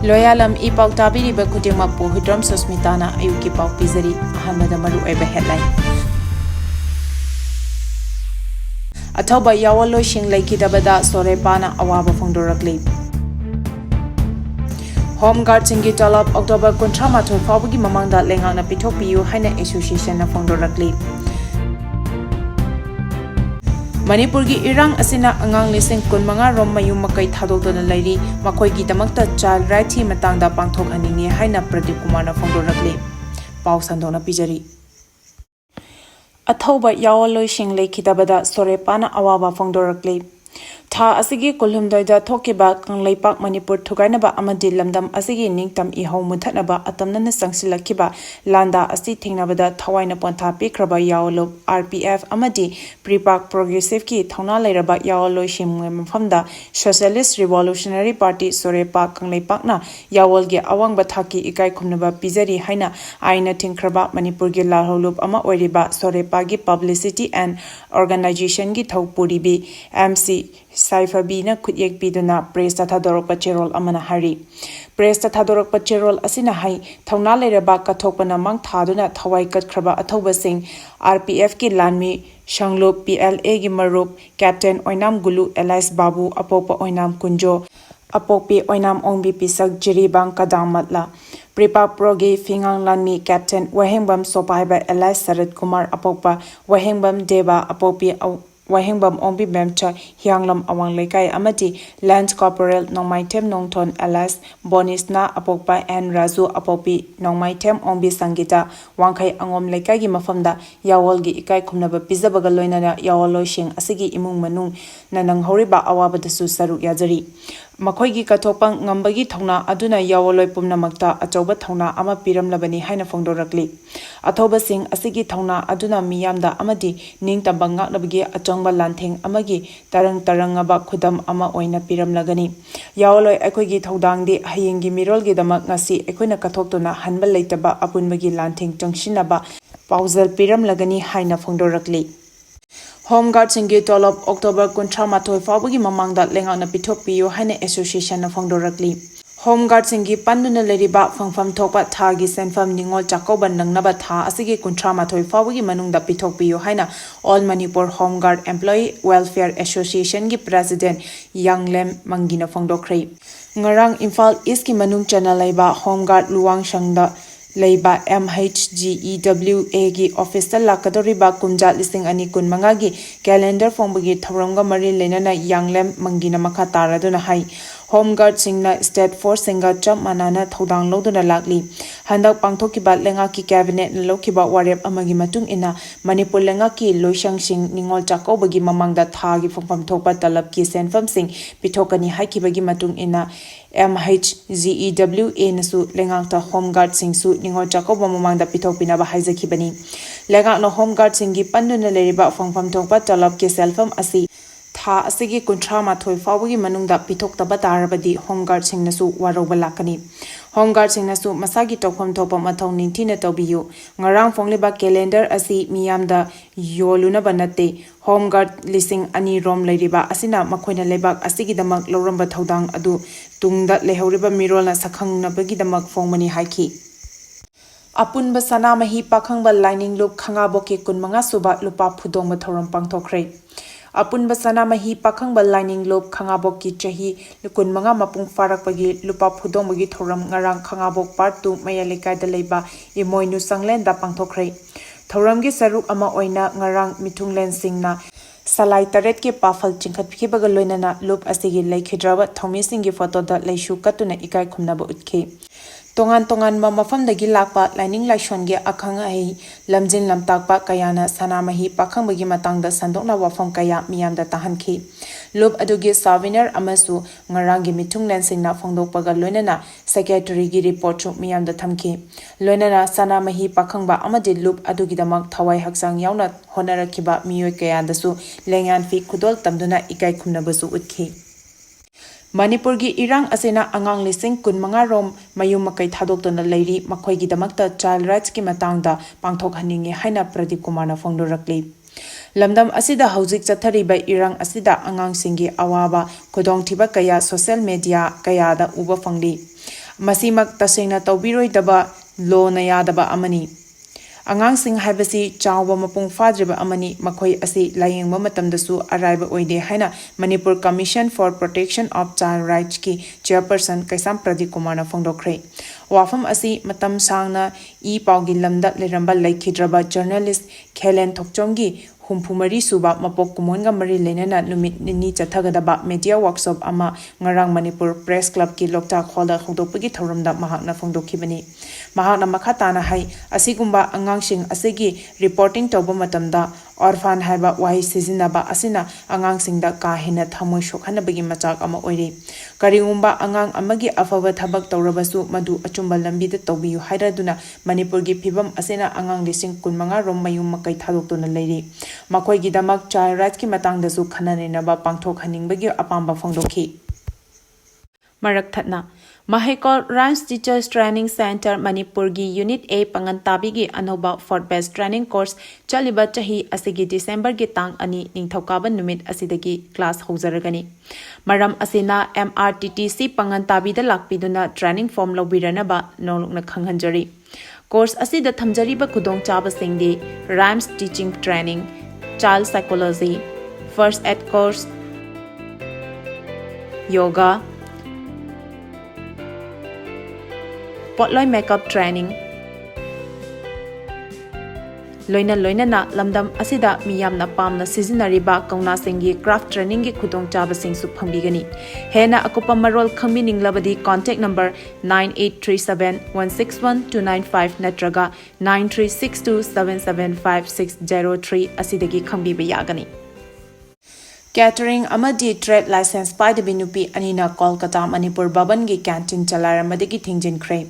Loyalam E-PAO tabiriba khudimakpu Hudram Susmitana ayuki pau pizari ahamada maru oiba headline. Athouba Yawalo Shing Leikhidabada Swarepa na Awaba Fongdokrakli. Home Guard Singi Talab October Contramato Fawagi Mamanda Lengana Pitopiu Haina Association na Fongdokrakli. Manipuri irang asina angang lising kun mga rom mayung makai thadokdona lairi makoigi damakta child right hi matangda pangthokhaningi haina Pradeep Kumar na Fongdokrakli pau sandona pijari. Athouba Yawalo Shing Leikhidabada Swarepa na Awaba Fongdokrakli. Tha asigi kulhumdoida thokiba kangleipak Manipur thugainaba amadi lamdam asigi ningtam ihau muthanaba atamnana sangsilakiba landa asi thingnabada thawaina pontha pikraba Yawalo RPF amadi Prepak Progressive ki thauna leiraba Yawalo shimwe mafamda Socialist Revolutionary Party Swarepa kangleipakna Yawolge awangba thaki ikai khumnaba pizari haina aina thingkraba Manipur gi lalholup ama oiriba Swarepa gi Publicity and Organization gi thawpuribi MC Saifabina Kutyek Biduna Press Tathadorok Pacherol Amana Hari. Press Tathadorok Pacherol Asina Hai, Tauna Leraba Katopana Mang Thaduna Thawai Katkraba Athouba Singh, RPF Ki Lanmi, Shanglup PLA Gi Marup, Captain Oinam Gulu Elias Babu, Apopa Oinam Kunjo, Apopi Oinam Ongbi Pisak Jiribang Kadamatla. Prepak Progi Fingang Lanmi Captain Wahengbam Sopaiba Elias Sarat Kumar Apopa, Wahengbam Deba Apopi Wahengbam Ongbi Memcha Hyanglam Awang Lekai Amati Lance Corporal Nongmaitem Nongton Alas Bonisna Apokpa and Razu Apopi Nongmaitem Ongbi Sangita Wangkai Angom Lekai gi mafamda Yawolgi Ikai Kumnaba Pizabaga Loinana Yawolo Shing Asigi Imung Manung Nanang Horiba Awaba Dasu Saruk Yazari. Makoigi Katopang Ngambagi Thona Aduna Yawoloi Pumnamakta Achoba Thona Ama Piram Labani Haina Fongdokrakli. Athouba Singh Asigi Thona Aduna Miyamda Amadi Ning Tambanga Nabagi Achongba Lanthing Amagi Tarangaba Khudam Ama Oina Piram Lagani. Yawoloi Ekoigi Thodangdi Hayengi Mirolgi Damak Ngasi Ekoina Kathoktona Hanba Leitaba Apunbagi Lanthing Jongshinaba Pauzal Piram Lagani Haina Fongdokrakli. Home Guard Singi Tolop October Contramato Fawagi Mamangda Lengana Pitopiu Haina Association na Fongdokrakli. Home Guard Singi Panduna Leriba Fangfam Topa Thagi Senfam Ningol Chakoban Nangnaba Tha Asigi Contramato Fawagi Manungda Pitopiu Haina All Manipur Home Guard Employee Welfare Association Gi President Yanglem Mangina Fongdokrakli. Ngarang Imphal East Ki Manung Channel Laiba Home Guard Luwang Shangda Leiba MHGEWA gi officer lakadoriba kumja listing ani kun mangagi calendar fongbagi thawramga mari lenana Yanglem Mangina makha taraduna hai. Home Guard Singna State Force Singa Cham Manana Thodang Loduna Lakli. Handak Pangthokiba Lenga ki Cabinet Lokiba Warep Amagi Matung Ina Manipur Lenga ki Loishang Sing Ningol Chakobagi Mamangda Thagi Fongfam Thopa Talab ki Senfam Sing Pitokani Haikibagi Matung Ina MHGEWA Nasu Lengakta Home Guard Sing Su Ningol Chakoba Mamangda Pitopina Bahizakibani. Lenga no Home Guard Singi Panduna Leriba Fongfam Thopa Talab ki Selfam Asi. Tha asigi Contramathoi Fawagi Manungda Pitoktaba Tarabadi Home Guard Singnasu Waroba Lakani. Home Guard Singnasu Masagi Tokfam Topa Mathau Ningtina Tobiyu. Ngarang Fongliba Calendar Asi Miyamda Yoluna Banate. Home Guard Lising Ani Rom Leriba Asina Makoina Lebak Asigi Damak Loramba Thodang Adu Tungda Lehoriba Mirola Sakang Nabagi Damak Fongmani Haiki. Apunba Sanamahi Pakangba Lining Loop Kangaboke Kunmanga Suba Lupa Pudoma Thoram Pangtokre. Apunba Sanamahi Pakangba Lining Loop Kangabok ki Chahi Lukun Manga Mapung Farakpagi Lupa Pudongagi Thoram Ngarang Kangabok Part 2 Mayalikai Daleba Imoinu Sanglen da Pangtokre. Thoramgi Saruk Ama Oina Ngarang Mitunglen Singna Salai Taret ki Pafal Chingkat Pikibaga Loinana Loop Asigi Leikhidabada Thomi Singi Photo da Leishu Katuna Ikai Khumnaba Utke. Tongan mafam dagi lakpa lining laishonge akhang ai lamjin lamtakpa kayana sanamahi pakhambagi matangda sandokna wafam kaya miyamda tahankhi. Loop adugi souvenir amasu ngarangi mitung lensingna Fongdokpaga loinana secretary gi report chu miyamda thamkhi. Loinana sanamahi pakhangba amadi loop adugi damak thawai haksang yauna honarakiba miyoi kayandasu lengyan fi khudol tamduna ikai khumnabasu utkhi. Manipur gi irang asena angang lising kun manga rom mayum makai thadokdona leiri makhoi damakta child rights ki matangda pangthok haningi haina Pradeep Kumar na Fongdokrakli. Lamdam asida hauzik chathariba irang asida angang singi awaba khodong thiba kaya social media kaya da uba fangli. Masimak tasengna taubiroidaba lo na yadaba amani. Angangsing haibasi chawba mapung fadriba amani makhoi asi layengba matamdasu araiba oide haina Manipur Commission for Protection of Child Rights ki chairperson Kaisam Pradeep Kumar na Fongdokrakli. Wafam asi matam sangna E-PAO gi lamda leramba Leikhidabada journalist Khelen Thokchonggi Humphumari suba mapok kumonga mari lenena numit ni chathagadaba media workshop ama ngarang Manipur Press Club ki lokta khwalda khudopagi thoramda mahakna Fongdokhibani. Mahakna makhatana hai asigumba angangsing asigi reporting tawba matamda orphan haiba wahi sizinaba asina angangsingda ka hena thamoi shokhanabagi machak ama oiri. Karigumba angang amagi afawa thabak tawrabasu madu achumba lambida tawbiyu hairaduna Manipur gi phibam asina angang lising kunmanga rom mayum makai thadoktuna leiri. Makoi gidamak child rights ki matangdasu khananenaba pangthok haningbagi apamba Fongdokhi. Marak thatna Mahekol Rhymes Teachers Training Center Manipur gi Unit A Pangantabi gi Anoba Fort Best Training Course chaliba chahi asigi December gi tang ani ningthokaba numit asidagi class hozaragani. Maram asina MRTTC Pangantabi da lakpiduna training form lobiranaba nolukna khanghanjari. Course asida thamjariba khudong chaba singdi Rhymes Teaching Training, Child Psychology, First Aid Course, Yoga, Potloy Makeup Training, Loina na lamdam asida miyamna pamna sizinariba kauna singi craft training gi khudong chaba sing su phangbigani. Hena akupa marol khangmining labadi contact number 9837161295 natraga 9362775603 asidagi khangbiba yagani. Catering amadi trade license by the binupi anina Kolkata Manipur Bhavan gi canteen chalaramadi thingjin kre.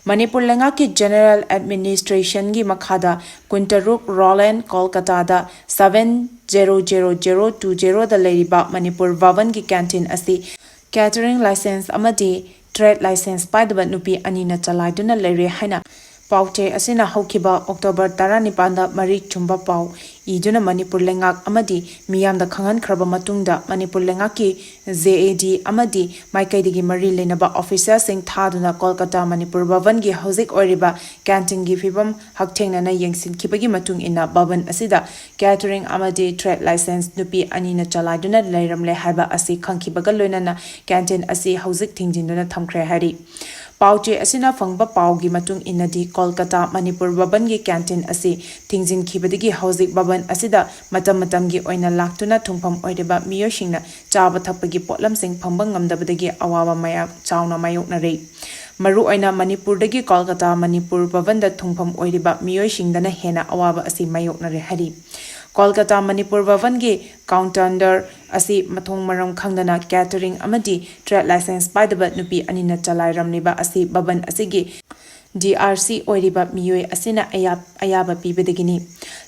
Manipur Lengaki General Administration gi makhada Kuntaruk Roland Kolkata da 700020 da leriba Manipur Bhavan gi canteen asi catering license amadi trade license by the binupi anina chalaiduna leri haina Pauche asina haukiba October 19 da Marik Chumba Pau iduna Manipur Lengak amadi miyamda khangan khraba matungda Manipur Lengaki ZAD amadi maikaidigi mari lenaba officer sing thaduna Kolkata Manipur Bhavan gi hozik oriba canteen gi phibam hakthengna na yengsin khibagi matung ina Bhavan asida catering amadi trade license nupi anina chalaiduna leiramle haiba asi khangkibaga loinana canteen asi hozik thingjinduna thamkhre hari. Pauche asina fangba paugi matung inadi Kolkata Manipur Bhavan gi canteen asi thingjin khibadigi hozik Bhavan asida matam gi oina laktuna thungpham oideba miyoshingna chaba thapagi potlam sing phambang ngamdabadagi awaba maya chauna mayokna rei. Maru oina Manipur dagi Kolkata Manipur Bhavan da thungpham oideba miyoshingdana hena awaba asi mayokna re hari. Kolkata Manipur Bhavan gi counter asi mathong maram khangdana catering amadi trade license by the nupi anina chalairamniba asi Bhavan asigi DRC oiriba miyoi asina ayaba pibedagini.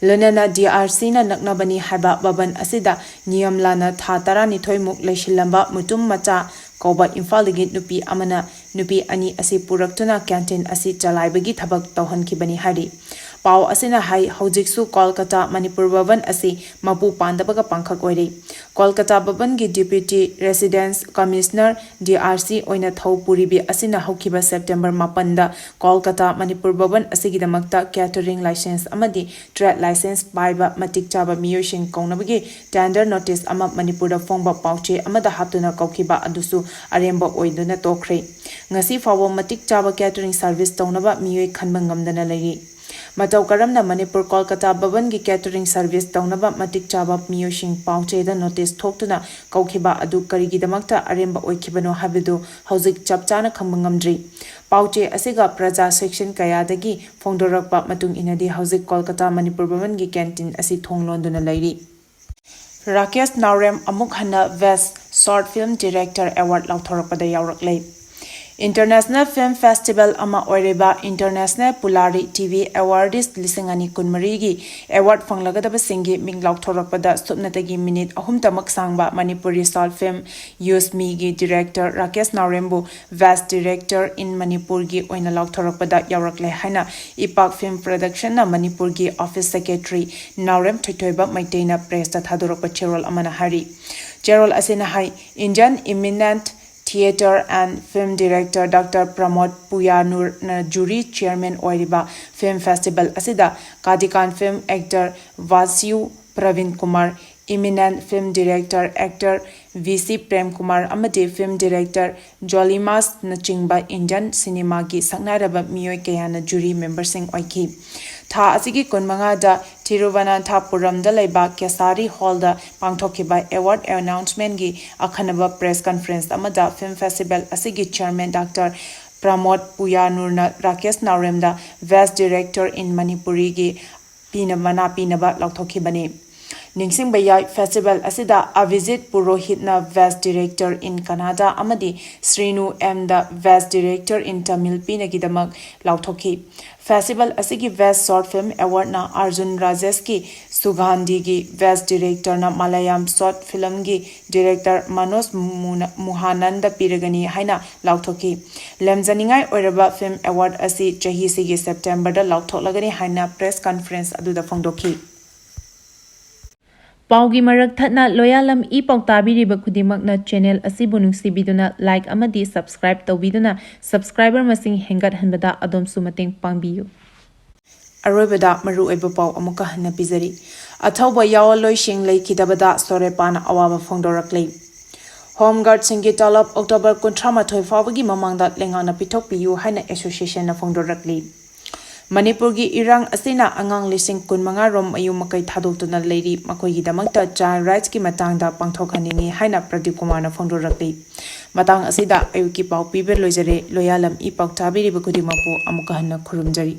Lunana DRC na naknabani haiba Bhavan asida niyam lana tha 12 muk leishilamba mutum macha koba Imphal-dagi nupi amana nupi ani asi puraktuna canteen asi chalaibagi thabak tawhankibani hari. Pau asina hai hojiksu Kolkata Manipur Bhavan asi mapu pandabaga pangkhak oiri. Kolkata Bhavan gi Deputy Residence Commissioner DRC oina thau puribi asina haukiba September 8 da Kolkata Manipur Bhavan asigi damakta catering license amadi trade license paiba matik chaba miyosing kaunabagi tender notice ama Manipur da fongba pauche amada haptuna kaukiba adusu aremba oiduna tokre. Ngasi fawo matik chaba catering service taunaba miyoi khanba ngamdana legi. Matau karamna Manipur Kolkata Bhavan gi catering service taunaba matik chaba miyosing pauche da notice thoktuna kaukiba adu karigi damakta aremba oikibano habidu hozik chapchana khambangamdri. Pauche asiga praja section kayadagi Fongdokrakpa matung inadi hozik Kolkata Manipur Bhavan gi canteen asi thonglonduna lairi. Rakesh Naurem amuk hana Best Short Film Director Award lauthorakpada yaurakle. International Film Festival ama oireba International Pulari TV Awards lisingani kunmarigi award fanglagadaba singi minglauk thorakpada subnatagi minute ahum tamak sangba Manipuri short film Use Me gi director Rakesh Naurembu Best Director in Manipur gi oina lauk thorakpada yaurakle haina E-PAO Film Production na Manipur gi Office Secretary Naurem Thoitoiba Maitaina press ta thadorakpa cherol amana hari. Cherol asina hai Indian eminent Theatre and Film Director Dr. Pramod Puyanur na Jury Chairman oiriba Film Festival asida Kadikan Film Actor Vasu Pravin Kumar, Eminent Film Director Actor VC Prem Kumar amadi Film Director Jolimas Nachingba Indian Cinema gi saknaraba miyoi kayana jury member sing oiki. Tha asigi kunmanga da Thiruvananthapuram da laiba Kesari Hall da pangthokiba award announcement gi akhanaba press conference amada Film Festival asigi chairman Dr. Pramod Puyanurna Rakesh Nauremda Best Director in Manipuri gi pinaba lauthokibani. Ningsing Bayai Festival asida Avijit Purohitna Best Director in Canada amadi Srinu M the Best Director in Tamil Pinagidamak Lauthoki. Festival asigi Best Short Film Award na Arjun Rajesh ki Sugandhi gi Best Director na Malayam Short Film gi Director Manos Muhananda Piragani haina Lauthoki. Lemzaningai Oiraba Film Award asi Chahi sigi September da Lautholagani haina press conference aduda Fongdokrakli. Paugi marak thatna Loyalam E-PAO tabiriba khudimakna channel asibu nungsibiduna like amadi subscribe tawbiduna subscriber masing hengat hanbada adomsu mateng pangbiyu. Aroibada maru oiba pau amuka hanna pizari. Athouba yawaloi shing Leikhidabada Swarepa na Awaba Fongdokrakli. Home Guard Singi Talab October 13 fawagi mamangda lengana pitok piyu haina association na Fongdokrakli. Manipuri irang asina angang lising kunmanga rom ayu makai thadokuna leiri makoi damakta child rights ki matangda pangthokhaningi haina Pradeep Kumar na Fongdokrakli. Matang asida ayuki pau piber loijare Loyalam E-PAO tabiriba khudimakpu amuka hanna khurumjari.